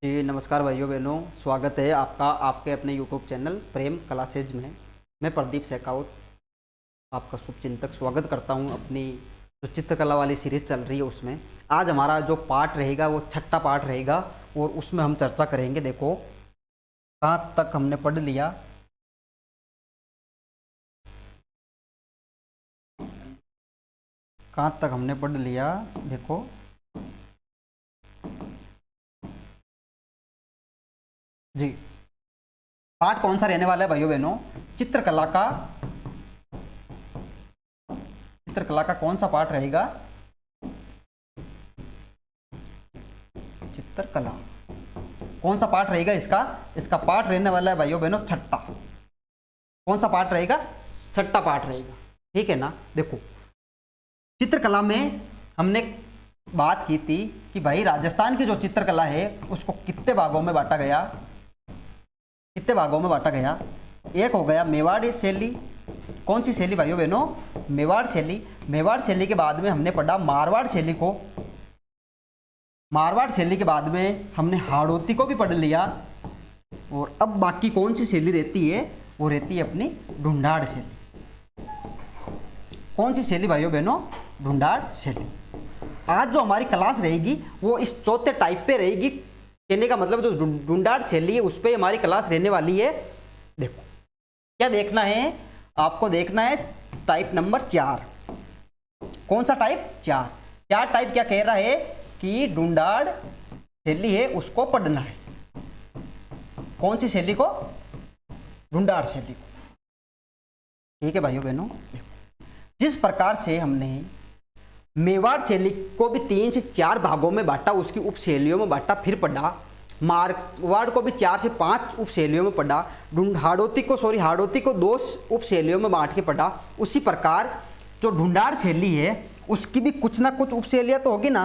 जी नमस्कार भाइयों बहनों, स्वागत है आपका आपके अपने यूट्यूब चैनल प्रेम क्लासेज में। मैं प्रदीप शेखावत आपका शुभचिंतक स्वागत करता हूं अपनी जो चित्रकला वाली सीरीज चल रही है उसमें। आज हमारा जो पार्ट रहेगा वो छठा पार्ट रहेगा और उसमें हम चर्चा करेंगे। देखो कहाँ तक हमने पढ़ लिया, कहाँ तक हमने पढ़ लिया। देखो जी, पार्ट कौन सा रहने वाला है भाइयों बहनों? चित्रकला का। चित्रकला का कौन सा पार्ट रहेगा? चित्रकला कौन सा पार्ट रहेगा इसका? इसका पार्ट रहने वाला है भाइयों बहनों छठा। कौन सा पार्ट रहेगा? छठा पार्ट रहेगा, ठीक है ना। देखो चित्रकला में हमने बात की थी कि भाई राजस्थान की जो चित्रकला है उसको कितने भागों में बांटा गया? कितने भागों में बांटा गया? एक हो गया मेवाड़ शैली। कौन सी शैली भाइयों बहनों? मेवाड़ शैली। मेवाड़ शैली के बाद में हमने पढ़ा मारवाड़ शैली को। मारवाड़ शैली के बाद में हमने हाड़ौती को भी पढ़ लिया। और अब बाकी कौन सी शैली रहती है? वो रहती है अपनी ढूंढाड़ शैली। कौन सी शैली भाइयों बहनों? ढूंढाड़ शैली। आज जो हमारी क्लास रहेगी वो इस चौथे टाइप पे रहेगी। कहने का मतलब जो ढूंढाड़ शैली है उस पर हमारी क्लास रहने वाली है। देखो क्या देखना है आपको? देखना है टाइप नंबर 4। कौन सा टाइप? 4। 4 टाइप क्या कह रहा है कि ढूंढाड़ शैली है उसको पढ़ना है। कौन सी शैली को? ढूंढाड़ शैली को। ठीक है भाइयों बहनों, जिस प्रकार से हमने मेवाड़ शैली को भी 3 से 4 भागों में बांटा, उसकी उप शैलियों में बांटा, फिर पढ़ा। मारवाड़ को भी 4 से 5 उप शैलियों में पढ़ा। हाड़ौती को 2 उप शैलियों में बांट के पढ़ा। उसी प्रकार जो ढूंढाड़ शैली है उसकी भी कुछ ना कुछ उप शैलियां तो होगी ना,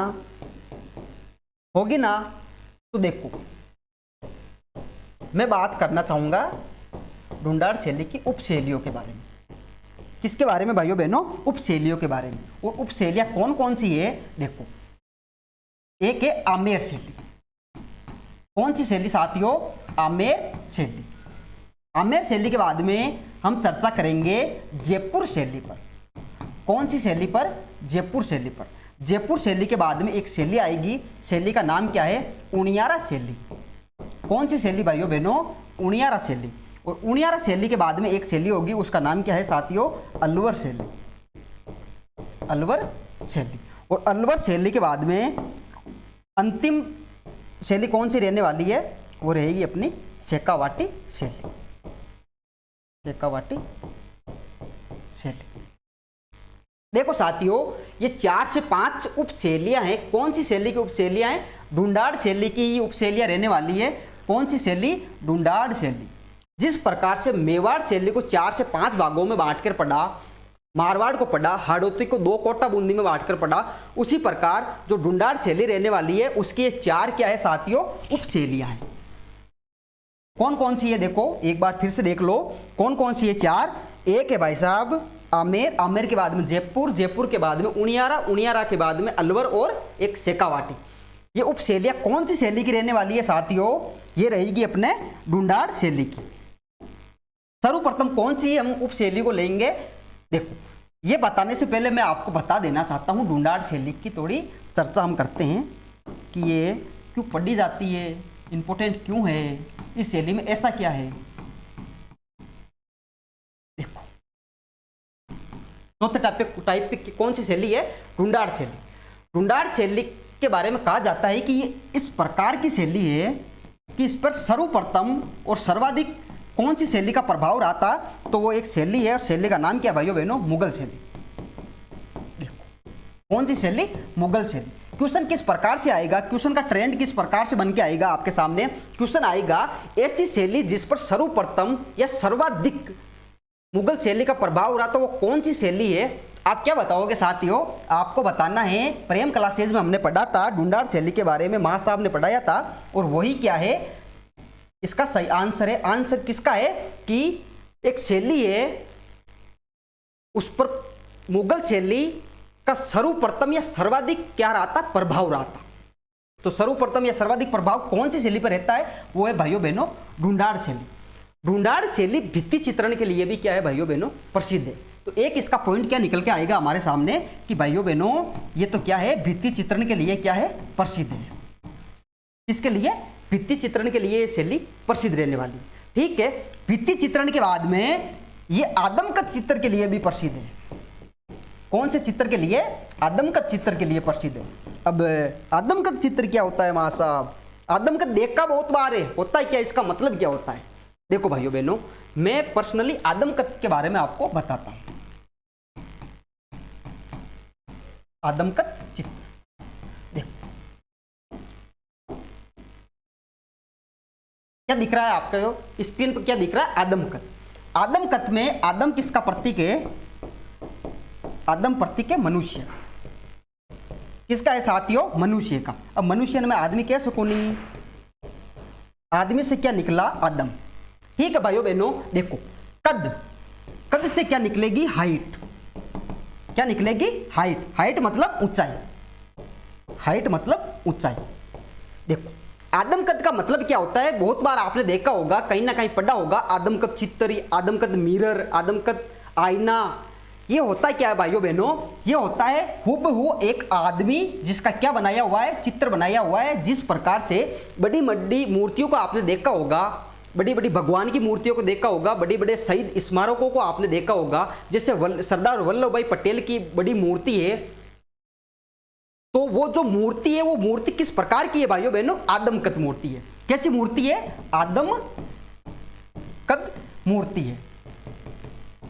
होगी ना। तो देखो मैं बात करना चाहूंगा ढूंढाड़ शैली की उप शैलियों के बारे में। किसके बारे में भाइयों बहनों? उप शैलियों के बारे में। और उप शैलियां कौन कौन सी है? देखो एक है आमेर शैली। कौन सी शैली साथियों? आमेर शैली। आमेर शैली के बाद में हम चर्चा करेंगे जयपुर शैली पर। कौन सी शैली पर? जयपुर शैली पर। जयपुर शैली के बाद में एक शैली आएगी, शैली का नाम क्या है? उनियारा शैली। कौन सी शैली भाइयों बहनों? उनियारा शैली। और उनियारा शैली के बाद में एक शैली होगी, उसका नाम क्या है साथियों? अलवर शैली। अलवर शैली। और अलवर शैली के बाद में अंतिम शैली कौन सी रहने वाली है? वो रहेगी अपनी शेखावाटी शैली। शेखावाटी शैली। देखो साथियों ये 4 से 5 उप शैलियां हैं। कौन सी शैली की उप शैलियां हैं? ढूंढाड़ शैली की ही उप शैलियां रहने वाली है। कौन सी शैली? ढूंढाड़ शैली। जिस प्रकार से मेवाड़ शैली को 4 से 5 भागों में बांटकर पढ़ा, मारवाड़ को पढ़ा, हाड़ौती को 2 कोटा बूंदी में बांटकर पढ़ा, उसी प्रकार जो ढूंढाड़ शैली रहने वाली है उसकी ये 4 क्या है साथियों? उप शैलियां हैं। कौन कौन सी है? देखो एक बार फिर से देख लो कौन कौन सी है 4। एक है भाई साहब आमेर। आमेर के बाद में जयपुर। जयपुर के बाद में उनियारा। उनियारा के बाद में अलवर और एक शेखावाटी। ये उप शैलियां कौन सी शैली की रहने वाली है साथियों? ये रहेगी अपने ढूंढाड़ शैली की। सर्वप्रथम कौन सी हम उप शैली को लेंगे? देखो ये बताने से पहले मैं आपको बता देना चाहता हूं ढूंढाड़ शैली की थोड़ी चर्चा हम करते हैं कि ये क्यों पढ़ी जाती है, इंपॉर्टेंट क्यों है, इस शैली में ऐसा क्या है। देखो चौथे टाइप पे कौन सी शैली है? ढूंढाड़ शैली। ढूंढाड़ शैली के बारे में कहा जाता है कि ये इस प्रकार की शैली है कि इस पर सर्वप्रथम और सर्वाधिक कौन सी शैली का प्रभाव रहा था? तो वो एक शैली है और शैली का नाम क्या भाइयों बहनों? मुगल शैली। देखो कौन सी शैली? मुगल शैली। क्वेश्चन किस प्रकार से आएगा? क्वेश्चन का ट्रेंड किस प्रकार से बन के आएगा आपके सामने? क्वेश्चन आएगा ऐसी शैली जिस पर सर्वप्रथम या सर्वाधिक मुगल शैली का प्रभाव रहा, तो वो कौन सी शैली है? आप क्या बताओगे साथियों? आपको बताना है। प्रेम क्लासेज में हमने पढ़ा था ढूंढाड़ शैली के बारे में, मां साहब ने पढ़ाया था। और वही क्या है इसका सही आंसर है। आंसर किसका है कि एक शैली है उस पर मुगल शैली का सर्वप्रथम या सर्वाधिक क्या रहा था? प्रभाव रहा था। तो सर्वप्रथम या सर्वाधिक प्रभाव कौन सी शैली पर रहता है, वो है भाइयों बहनों ढूंढाड़ शैली। ढूंढाड़ शैली भित्ति चित्रण के लिए भी क्या है भाइयों बहनों, प्रसिद्ध है। तो एक इसका पॉइंट क्या निकल के आएगा हमारे सामने कि भाइयों बहनों ये तो क्या है, भित्ति चित्रण के लिए क्या है, प्रसिद्ध है। इसके लिए भित्ति चित्रण के लिए ये शैली प्रसिद्ध रहने वाली, ठीक है। भित्ति चित्रण के बाद में ये आदमकद चित्र के लिए भी प्रसिद्ध है। कौन से चित्र के लिए, आदमकद चित्र के लिए प्रसिद्ध है। अब आदमकद चित्र क्या होता है मां साहब, आदमकद देखा बहुत बार है, होता है क्या, इसका मतलब क्या होता है। देखो भाइयों बहनों, मैं पर्सनली आदमकद के बारे में आपको बताता हूं। आदमकद चित्र देखो क्या दिख रहा है आपके स्क्रीन पर, क्या दिख रहा है, आदमकद। आदमकद में आदम किसका प्रतीक है, आदम प्रतीक है मनुष्य, किसका है साथियों, मनुष्य का। अब मनुष्य में आदमी कह सको नहीं, आदमी से क्या निकला, आदम, ठीक है भाइयों बहनों। देखो कद, कद से क्या निकलेगी, हाइट, क्या निकलेगी, हाइट, हाइट मतलब ऊंचाई, हाइट मतलब ऊंचाई। देखो आदमकद का मतलब क्या होता है, बहुत बार आपने देखा होगा, कहीं ना कहीं पढ़ा होगा, आदमकद चित्र, आदमकद मिरर, आदमकद आईना। ये होता क्या है भाइयों बहनों, ये होता है हुबहू एक आदमी जिसका क्या बनाया हुआ है, चित्र बनाया हुआ है। जिस प्रकार से बड़ी बड़ी मूर्तियों को आपने देखा होगा, बड़ी बड़ी भगवान की मूर्तियों को देखा होगा, बड़े बड़े शहीद स्मारकों को आपने देखा होगा, जैसे सरदार वल्लभ भाई पटेल की बड़ी मूर्ति है। तो वो जो मूर्ति है, वो मूर्ति किस प्रकार की है भाइयों बहनों, आदमकद मूर्ति है। कैसी मूर्ति है, आदमकद मूर्ति है,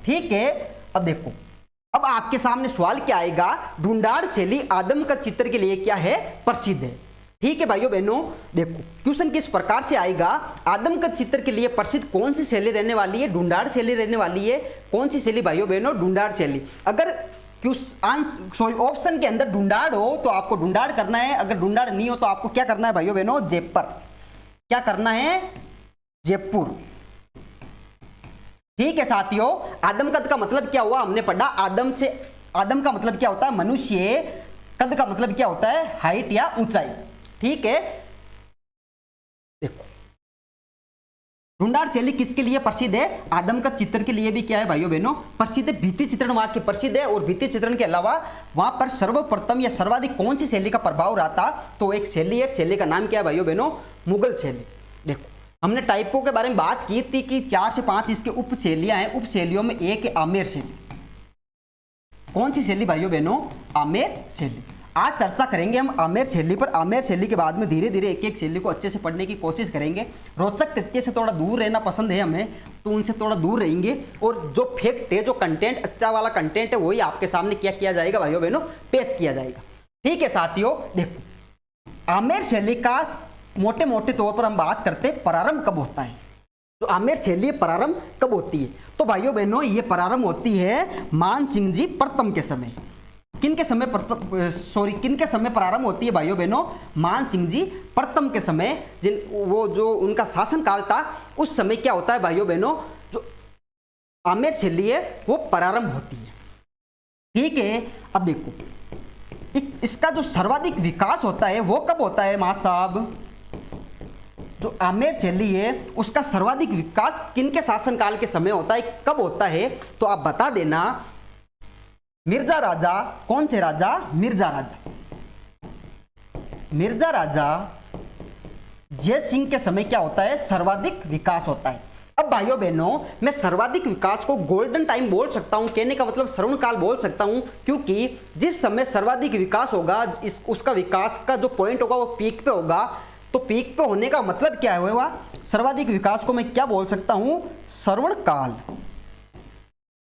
ठीक है। अब देखो, अब आपके सामने सवाल क्या आएगा, ढूंढाड़ शैली आदमकद चित्र के लिए क्या है, प्रसिद्ध है, ठीक है भाइयों बहनों। देखो क्वेश्चन किस प्रकार से आएगा, आदमकद चित्र के लिए प्रसिद्ध कौन सी शैली रहने वाली है, ढूंढाड़ शैली रहने वाली है। कौन सी शैली भाइयों बहनों, ढूंढाड़ शैली। अगर ऑप्शन के अंदर ढूंढाड़ हो तो आपको ढूंढाड़ करना है, अगर ढूंढाड़ नहीं हो तो आपको क्या करना है भाइयों बहनों, जयपुर, क्या करना है, जयपुर, ठीक है साथियों। आदमकद का मतलब क्या हुआ, हमने पढ़ा, आदम से, आदम का मतलब क्या होता है, मनुष्य, कद का मतलब क्या होता है, हाइट या ऊंचाई, ठीक है। देखो ढूंढाड़ शैली किसके लिए प्रसिद्ध है, आदमकद चित्र के लिए भी क्या है भाइयों बहनों, प्रसिद्ध है। भित्ति चित्रण वहां के प्रसिद्ध है, और भित्ति चित्रण के अलावा वहां पर सर्वप्रथम या सर्वाधिक कौन सी शैली का प्रभाव रहा था, तो एक शैली है, शैली का नाम क्या है भाइयों बहनों, मुगल शैली। देखो हमने टाइपों के बारे में बात की थी कि 4 से 5 इसके उप शैलियां हैं, उप शैलियों में एक है आमेर शैली। कौन सी शैली भाइयों बहनों, आमेर शैली। आज चर्चा करेंगे हम आमेर शैली पर। आमेर शैली के बाद में धीरे धीरे एक एक शैली को अच्छे से पढ़ने की कोशिश करेंगे। रोचक तथ्य से थोड़ा दूर रहना पसंद है हमें, तो उनसे थोड़ा दूर रहेंगे, और जो फैक्ट है, जो कंटेंट, अच्छा वाला कंटेंट है, वही आपके सामने क्या किया जाएगा भाइयों बहनों, पेश किया जाएगा, ठीक है साथियों। देखो आमेर शैली का मोटे मोटे तौर पर हम बात करते, प्रारंभ कब होता है, तो आमेर शैली प्रारंभ कब होती है, तो भाइयों बहनों ये प्रारंभ होती है मान सिंह जी प्रथम के समय। किनके समय किनके समय प्रारंभ होती है भाइयों बहनों, मान सिंह जी प्रथम के समय, जिन वो जो उनका शासन काल था, उस समय क्या होता है भाइयों बहनों, जो आमेर शैली है वो प्रारंभ होती है, ठीक है। अब देखो इसका जो सर्वाधिक विकास होता है वो कब होता है मां साहब, जो आमेर शैली है उसका सर्वाधिक विकास किनके शासनकाल के समय होता है, कब होता है, तो आप बता देना, मिर्जा राजा। कौन से राजा, मिर्जा राजा, मिर्जा राजा जय सिंह के समय क्या होता है, सर्वाधिक विकास होता है। अब भाइयों बहनों मैं सर्वाधिक विकास को गोल्डन टाइम बोल सकता हूं, कहने का मतलब श्रवण काल बोल सकता हूं, क्योंकि जिस समय सर्वाधिक विकास होगा, उसका विकास का जो पॉइंट होगा वो पीक पे होगा। तो पीक पे होने का मतलब क्या है, वह सर्वाधिक विकास को मैं क्या बोल सकता हूं, श्रवण काल।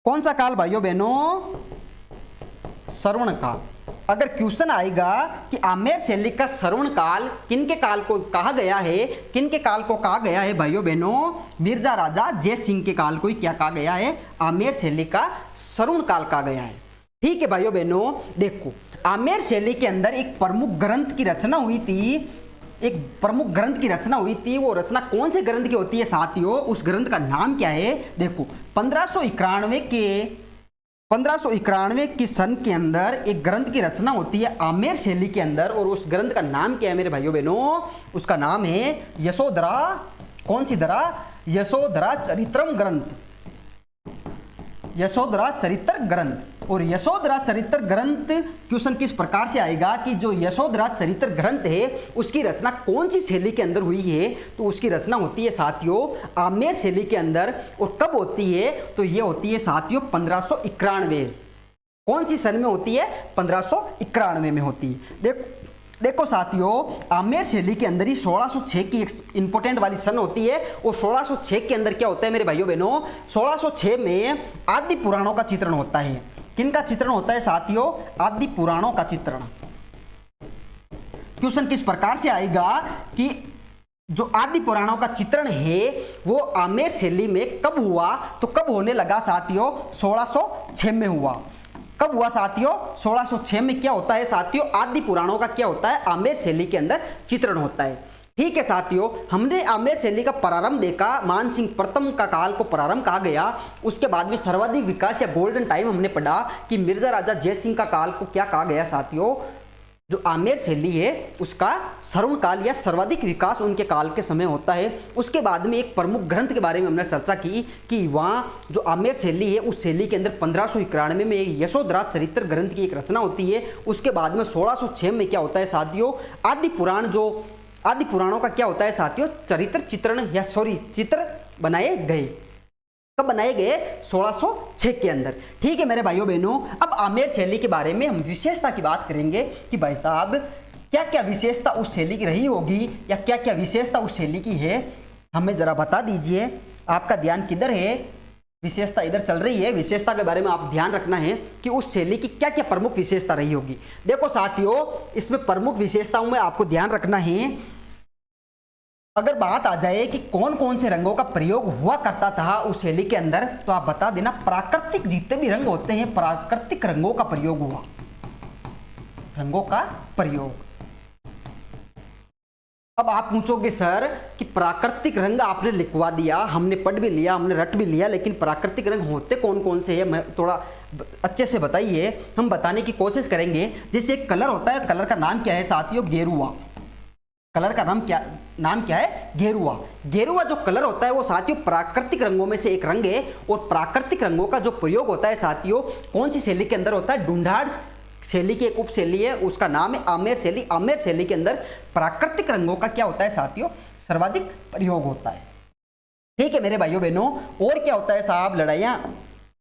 कौन सा काल भाइयों बहनों, श्रवण काल। अगर क्वेश्चन आएगा कि आमेर शैली का श्रवण काल किनके काल को कहा गया है, किनके काल को कहा गया है भाइयों बहनों, मिर्जा राजा जय सिंह के काल को ही क्या कहा गया है, आमेर शैली का श्रवण काल कहा गया है, ठीक है भाइयों बहनों। देखो आमेर शैली के अंदर एक प्रमुख ग्रंथ की रचना हुई थी, एक प्रमुख ग्रंथ की रचना हुई थी। वो रचना कौन से ग्रंथ की होती है साथियों, उस ग्रंथ का नाम क्या है, देखो 1591 के 1591 की सन के अंदर एक ग्रंथ की रचना होती है आमेर शैली के अंदर, और उस ग्रंथ का नाम क्या है मेरे भाइयों बहनों? उसका नाम है यशोधरा। कौन सी धरा? यशोधरा चरित्रम ग्रंथ, यशोधरा चरित्र ग्रंथ। और यशोधरा चरित्र ग्रंथ क्वेश्चन किस प्रकार से आएगा कि जो यशोधरा चरित्र ग्रंथ है उसकी रचना कौन सी शैली के अंदर हुई है? तो उसकी रचना होती है साथियों आमेर शैली के अंदर। और कब होती है? तो ये होती है साथियों 1591। कौन सी सन में होती है? 1591 में होती है। देखो साथियों, आमेर शैली के अंदर ही 1606 की एक इंपॉर्टेंट वाली सन होती है। और 1606 के अंदर क्या होता है मेरे भाइयों बहनों? 1606 में आदि पुराणों का चित्रण होता है। किनका चित्रण होता है साथियों? आदि पुराणों का चित्रण। क्वेश्चन किस प्रकार से आएगा कि जो आदि पुराणों का चित्रण है वो आमेर शैली में कब हुआ? तो कब होने लगा साथियों? 1606 में हुआ। कब हुआ साथियों? 1606 में क्या होता है साथियों? आदि पुराणों का क्या होता है? आमेर शैली के अंदर चित्रण होता है। ठीक है साथियों, हमने आमेर शैली का प्रारंभ देखा, मानसिंह प्रथम का काल को प्रारंभ कहा गया। उसके बाद में सर्वाधिक विकास या गोल्डन टाइम हमने पढ़ा कि मिर्जा राजा जय सिंह का काल को क्या कहा गया साथियों? जो आमेर शैली है उसका सर्वन काल या सर्वाधिक विकास उनके काल के समय होता है। उसके बाद में एक प्रमुख ग्रंथ के बारे में हमने चर्चा की कि वहाँ जो आमेर शैली है उस शैली के अंदर 1591 में यशोधरा चरित्र ग्रंथ की एक रचना होती है। उसके बाद में 1606 में क्या होता है साथियों? आदि पुराण, जो आदि पुराणों का क्या होता है साथियों? चरित्र चित्रण या चित्र बनाए गए। कब बनाए गए? 1606 के अंदर। ठीक है मेरे भाइयों बहनों, अब आमेर शैली के बारे में हम विशेषता की बात करेंगे कि भाई साहब क्या क्या विशेषता उस शैली की रही होगी या क्या क्या विशेषता उस शैली की है, हमें जरा बता दीजिए। आपका ध्यान किधर है? विशेषता इधर चल रही है। विशेषता के बारे में आप ध्यान रखना है कि उस शैली की क्या क्या प्रमुख विशेषता रही होगी। देखो साथियों, इसमें प्रमुख विशेषताओं में आपको ध्यान रखना है। अगर बात आ जाए कि कौन कौन से रंगों का प्रयोग हुआ करता था उस शैली के अंदर, तो आप बता देना प्राकृतिक जितने भी रंग होते हैं प्राकृतिक रंगों का प्रयोग हुआ। रंगों का प्रयोग। अब आप पूछोगे सर कि प्राकृतिक रंग आपने लिखवा दिया, हमने पढ़ भी लिया, हमने रट भी लिया, लेकिन प्राकृतिक रंग होते कौन कौन से है? मैं थोड़ा अच्छे से बताइए, हम बताने की कोशिश करेंगे। जैसे एक कलर होता है, कलर का नाम क्या है साथियों? गेरुआ। कलर का नाम क्या है? गेरुआ। गेरुआ जो कलर होता है वो साथियों प्राकृतिक रंगों में से एक रंग है। और प्राकृतिक रंगों का जो प्रयोग होता है साथियों कौन सी शैली के अंदर होता है? ढूंढाड़ शैली की एक उप शैली है, उसका नाम है आमेर शैली। आमेर शैली के अंदर प्राकृतिक रंगों का क्या होता है साथियों? सर्वाधिक प्रयोग होता है। ठीक है मेरे भाइयों बहनों, और क्या होता है साहब? लड़ाइयाँ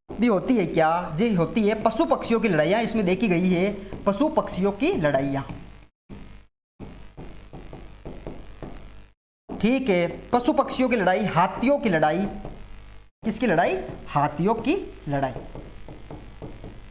भी होती है क्या? जी होती है। पशु पक्षियों की लड़ाइयाँ इसमें देखी गई है। पशु पक्षियों की लड़ाइयाँ। ठीक है, पशु पक्षियों की लड़ाई, हाथियों की लड़ाई। किसकी लड़ाई? हाथियों की लड़ाई।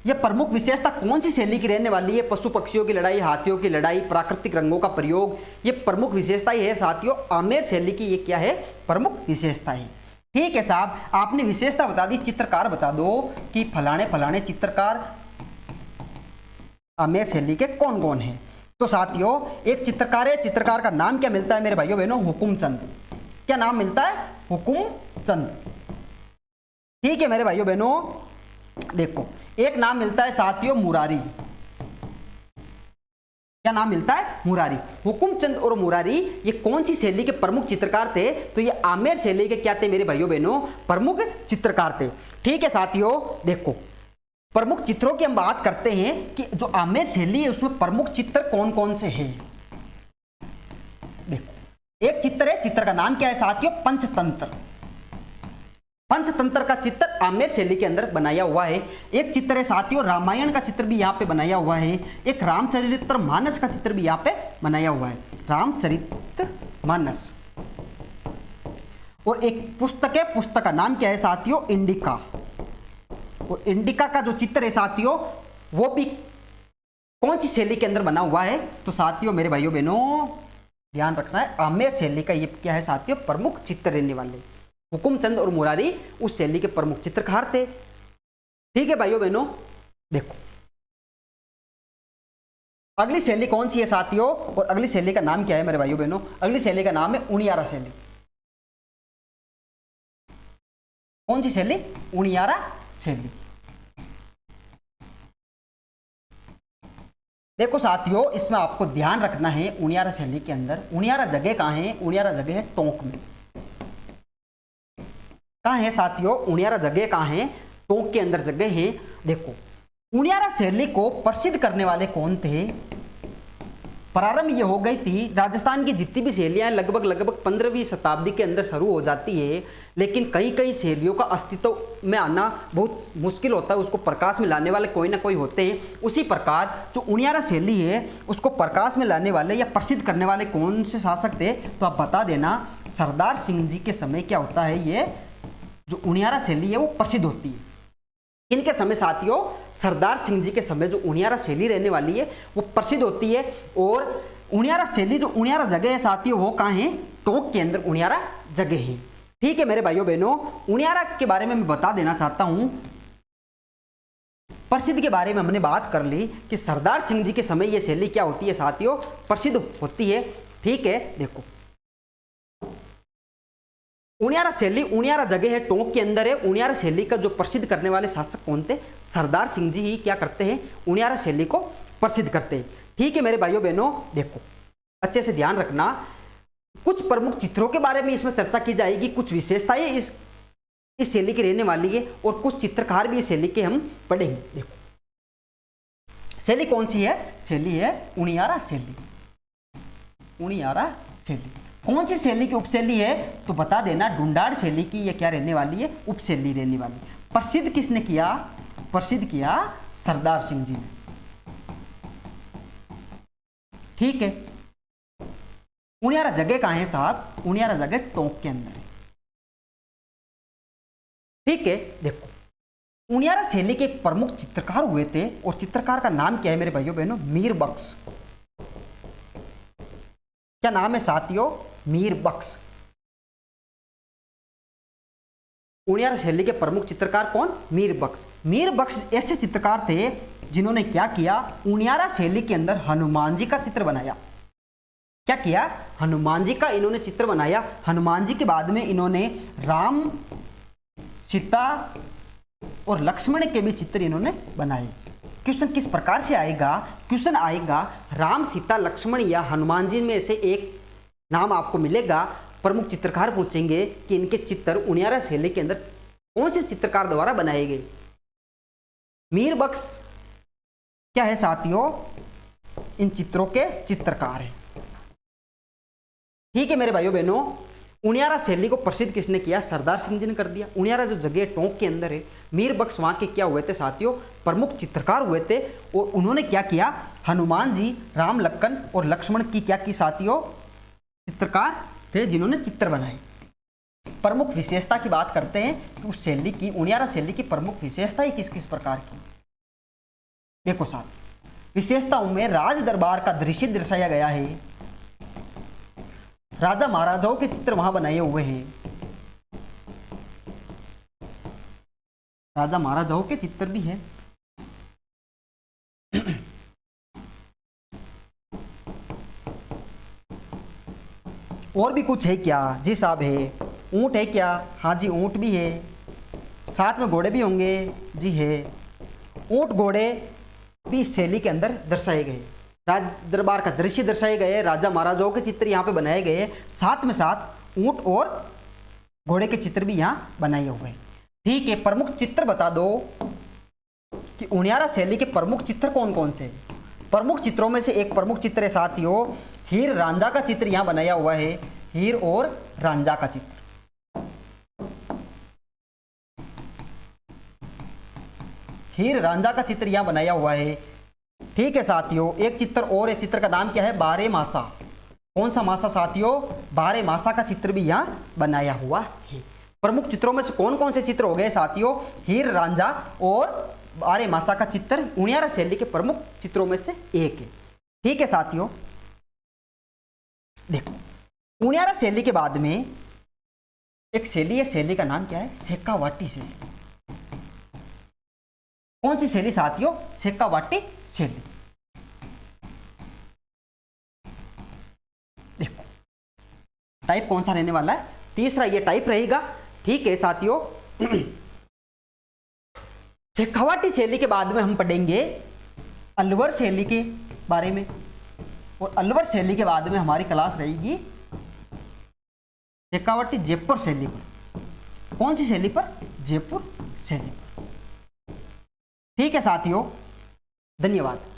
यह प्रमुख विशेषता कौन सी शैली की रहने वाली है? पशु पक्षियों की लड़ाई, हाथियों की लड़ाई, प्राकृतिक रंगों का प्रयोग। ये प्रमुख विशेषता ही है साथियों आमेर शैली की। ये क्या है? प्रमुख विशेषता है। ठीक है साहब, आपने विशेषता बता दी, चित्रकार बता दो कि फलाने फलाने चित्रकार आमेर शैली के कौन कौन है। तो साथियों एक चित्रकार है, चित्रकार का नाम क्या मिलता है मेरे भाइयों बहनों? हुकुमचंद। क्या नाम मिलता है? हुकुमचंद। ठीक है मेरे भाइयों बहनों, देखो एक नाम मिलता है साथियों मुरारी। क्या नाम मिलता है? मुरारी। हुकुमचंद और मुरारी ये कौन सी शैली के प्रमुख चित्रकार थे? तो ये आमेर शैली के क्या थे मेरे भाइयों बहनों? प्रमुख चित्रकार थे। ठीक है साथियों, देखो प्रमुख चित्रों की हम बात करते हैं कि जो आमेर शैली है उसमें प्रमुख चित्र कौन कौन से हैं। देखो एक चित्र है, चित्र का नाम क्या है साथियों? पंचतंत्र। पंचतंत्र का चित्र आमेर शैली के अंदर बनाया हुआ है। एक चित्र है साथियों रामायण का चित्र भी यहाँ पे बनाया हुआ है। एक रामचरितमानस का चित्र भी यहाँ पे बनाया हुआ है, रामचरितमानस। और एक पुस्तक है, पुस्तक का नाम क्या है साथियों? इंडिका। और इंडिका का जो चित्र है साथियों वो भी कौन सी शैली के अंदर बना हुआ है? तो साथियों मेरे भाइयों बहनों ध्यान रखना है, आमेर शैली का ये क्या है साथियों? प्रमुख चित्र रहने वाले। हुकुमचंद और मुरारी उस शैली के प्रमुख चित्रकार थे। ठीक है भाइयों बहनों, देखो अगली शैली कौन सी है साथियों? और अगली शैली का नाम क्या है मेरे भाइयों बहनों? अगली शैली का नाम है उनियारा शैली। कौन सी शैली? उनियारा शैली। देखो साथियों, इसमें आपको ध्यान रखना है उनियारा शैली के अंदर उनियारा जगह कहाँ है? उनियारा जगह है टोंक में। कहाँ है साथियों? उनियारा जगह कहाँ है? टोंक के अंदर जगह है। देखो, उनियारा शैली को प्रसिद्ध करने वाले कौन थे? प्रारंभ ये हो गई थी, राजस्थान की जितनी भी शैलियां लगभग 15वीं शताब्दी के अंदर शुरू हो जाती है, लेकिन कई शैलियों का अस्तित्व में आना बहुत मुश्किल होता है, उसको प्रकाश में लाने वाले कोई ना कोई होते हैं। उसी प्रकार जो उनियारा शैली है उसको प्रकाश में लाने वाले या प्रसिद्ध करने वाले कौन से शासक थे? तो आप बता देना। सरदार सिंह जी के समय क्या होता है, ये जो उनियारा शैली है वो प्रसिद्ध होती है। इनके समय साथियों, सरदार सिंह जी के समय जो उनियारा शैली रहने वाली है वो प्रसिद्ध होती है। और उनियारा शैली जो उनियारा जगह है साथियों वो कहाँ है? टोंक के अंदर उनियारा जगह है। ठीक है मेरे भाइयों बहनों, उनियारा के बारे में मैं बता देना चाहता हूं। प्रसिद्ध के बारे में हमने बात कर ली कि सरदार सिंह जी के समय ये शैली क्या होती है साथियों? प्रसिद्ध होती है। ठीक है, देखो उनियारा शैली उनियारा जगह है टोंक के अंदर है। उनियारा शैली का जो प्रसिद्ध करने वाले शासक कौन थे? सरदार सिंह जी ही क्या करते हैं? उनियारा शैली को प्रसिद्ध करते हैं। ठीक है मेरे भाइयों बहनों, देखो अच्छे से ध्यान रखना। कुछ प्रमुख चित्रों के बारे में इसमें चर्चा की जाएगी, कुछ विशेषताएं इस शैली की रहने वाली है और कुछ चित्रकार भी इस शैली के हम पढ़ेंगे। देखो शैली कौन सी है? शैली है उनियारा शैली। उनियारा शैली कौन सी शैली की उपशैली है? तो बता देना ढूंढाड़ शैली की यह क्या रहने वाली है? उपशैली रहने वाली। प्रसिद्ध किसने किया? प्रसिद्ध किया सरदार सिंह जी ने। ठीक है, उनियारा जगह कहां है साहब? उनियारा जगह टोंक के अंदर है। ठीक है, देखो उनियारा शैली के एक प्रमुख चित्रकार हुए थे और चित्रकार का नाम क्या है मेरे भाइयों बहनों? मीर बख्श। क्या नाम है साथियों? मीर बख्श। उनियारा शैली के प्रमुख चित्रकार कौन? मीर बख्श। मीर बख्श ऐसे चित्रकार थे जिन्होंने क्या किया? उनियारा शैली के अंदर हनुमान जी का चित्र बनाया। क्या किया? हनुमान जी का इन्होंने चित्र बनाया। हनुमान जी के बाद में इन्होंने राम, सीता और लक्ष्मण के भी चित्र इन्होंने बनाए। क्वेश्चन किस प्रकार से आएगा? क्वेश्चन आएगा राम, सीता, लक्ष्मण या हनुमान जी में से एक नाम आपको मिलेगा। प्रमुख चित्रकार पूछेंगे कि इनके चित्र उनियारा शैली के अंदर कौन से चित्रकार द्वारा बनाए गए? मीर बख्श क्या है साथियों? इन चित्रों के चित्रकार हैं। ठीक है मेरे भाइयों बहनों, उनियारा शैली को प्रसिद्ध किसने किया? सरदार सिंह जी ने कर दिया। उनियारा जो जगह टोंक के अंदर है, मीर बख्श वहां के क्या हुए थे साथियों? प्रमुख चित्रकार हुए थे और उन्होंने क्या किया? हनुमान जी, राम, लक्ष्मण और लक्ष्मण की क्या की साथियों? चित्रकार थे जिन्होंने चित्र बनाए। प्रमुख विशेषता की बात करते हैं कि उस शैली की, उनियारा शैली की प्रमुख विशेषता किस किस प्रकार की? देखो साथ विशेषताओं में राज दरबार का दृश्य दर्शाया गया है। राजा महाराजाओं के चित्र वहां बनाए हुए हैं। राजा महाराजाओं के चित्र भी है। और भी कुछ है क्या? जी साहब है। ऊंट है क्या? हाँ जी ऊंट भी है। साथ में घोड़े भी होंगे। जी है। ऊंट घोड़े भी इस शैली के अंदर दर्शाए गए। राज दरबार का दृश्य दर्शाए गए, राजा महाराजाओं के चित्र यहाँ पे बनाए गए, साथ में साथ ऊंट और घोड़े के चित्र भी यहाँ बनाए हुए हैं। ठीक है, प्रमुख चित्र बता दो कि उनियारा शैली के प्रमुख चित्र कौन कौन से? प्रमुख चित्रों में से एक प्रमुख चित्र है साथियों हीर रांझा का चित्र यहाँ बनाया हुआ है। हीर और रांझा का चित्र। हीर रांझा का चित्र यहाँ बनाया हुआ है। ठीक है साथियों, एक चित्र और है। चित्र का नाम क्या है? बारह मासा। कौन सा मासा साथियों? बारह मासा का चित्र भी यहाँ बनाया हुआ है। प्रमुख चित्रों में से कौन कौन से चित्र हो गए साथियों? हीर रांझा और बारह मासा का चित्र उनियारा शैली के प्रमुख चित्रों में से एक है। ठीक है साथियों, देखो उनियारा शैली के बाद में एक शैली है। शैली का नाम क्या है? शेखावाटी शैली। कौन सी शैली साथियों? शेखावाटी शैली। देखो टाइप कौन सा रहने वाला है? तीसरा ये टाइप रहेगा। ठीक है साथियों, शेखावाटी शैली के बाद में हम पढ़ेंगे अलवर शैली के बारे में। और अलवर शैली के बाद में हमारी क्लास रहेगी शेखावटी जयपुर शैली पर। कौन सी शैली पर? जयपुर शैली पर। ठीक है साथियों, धन्यवाद।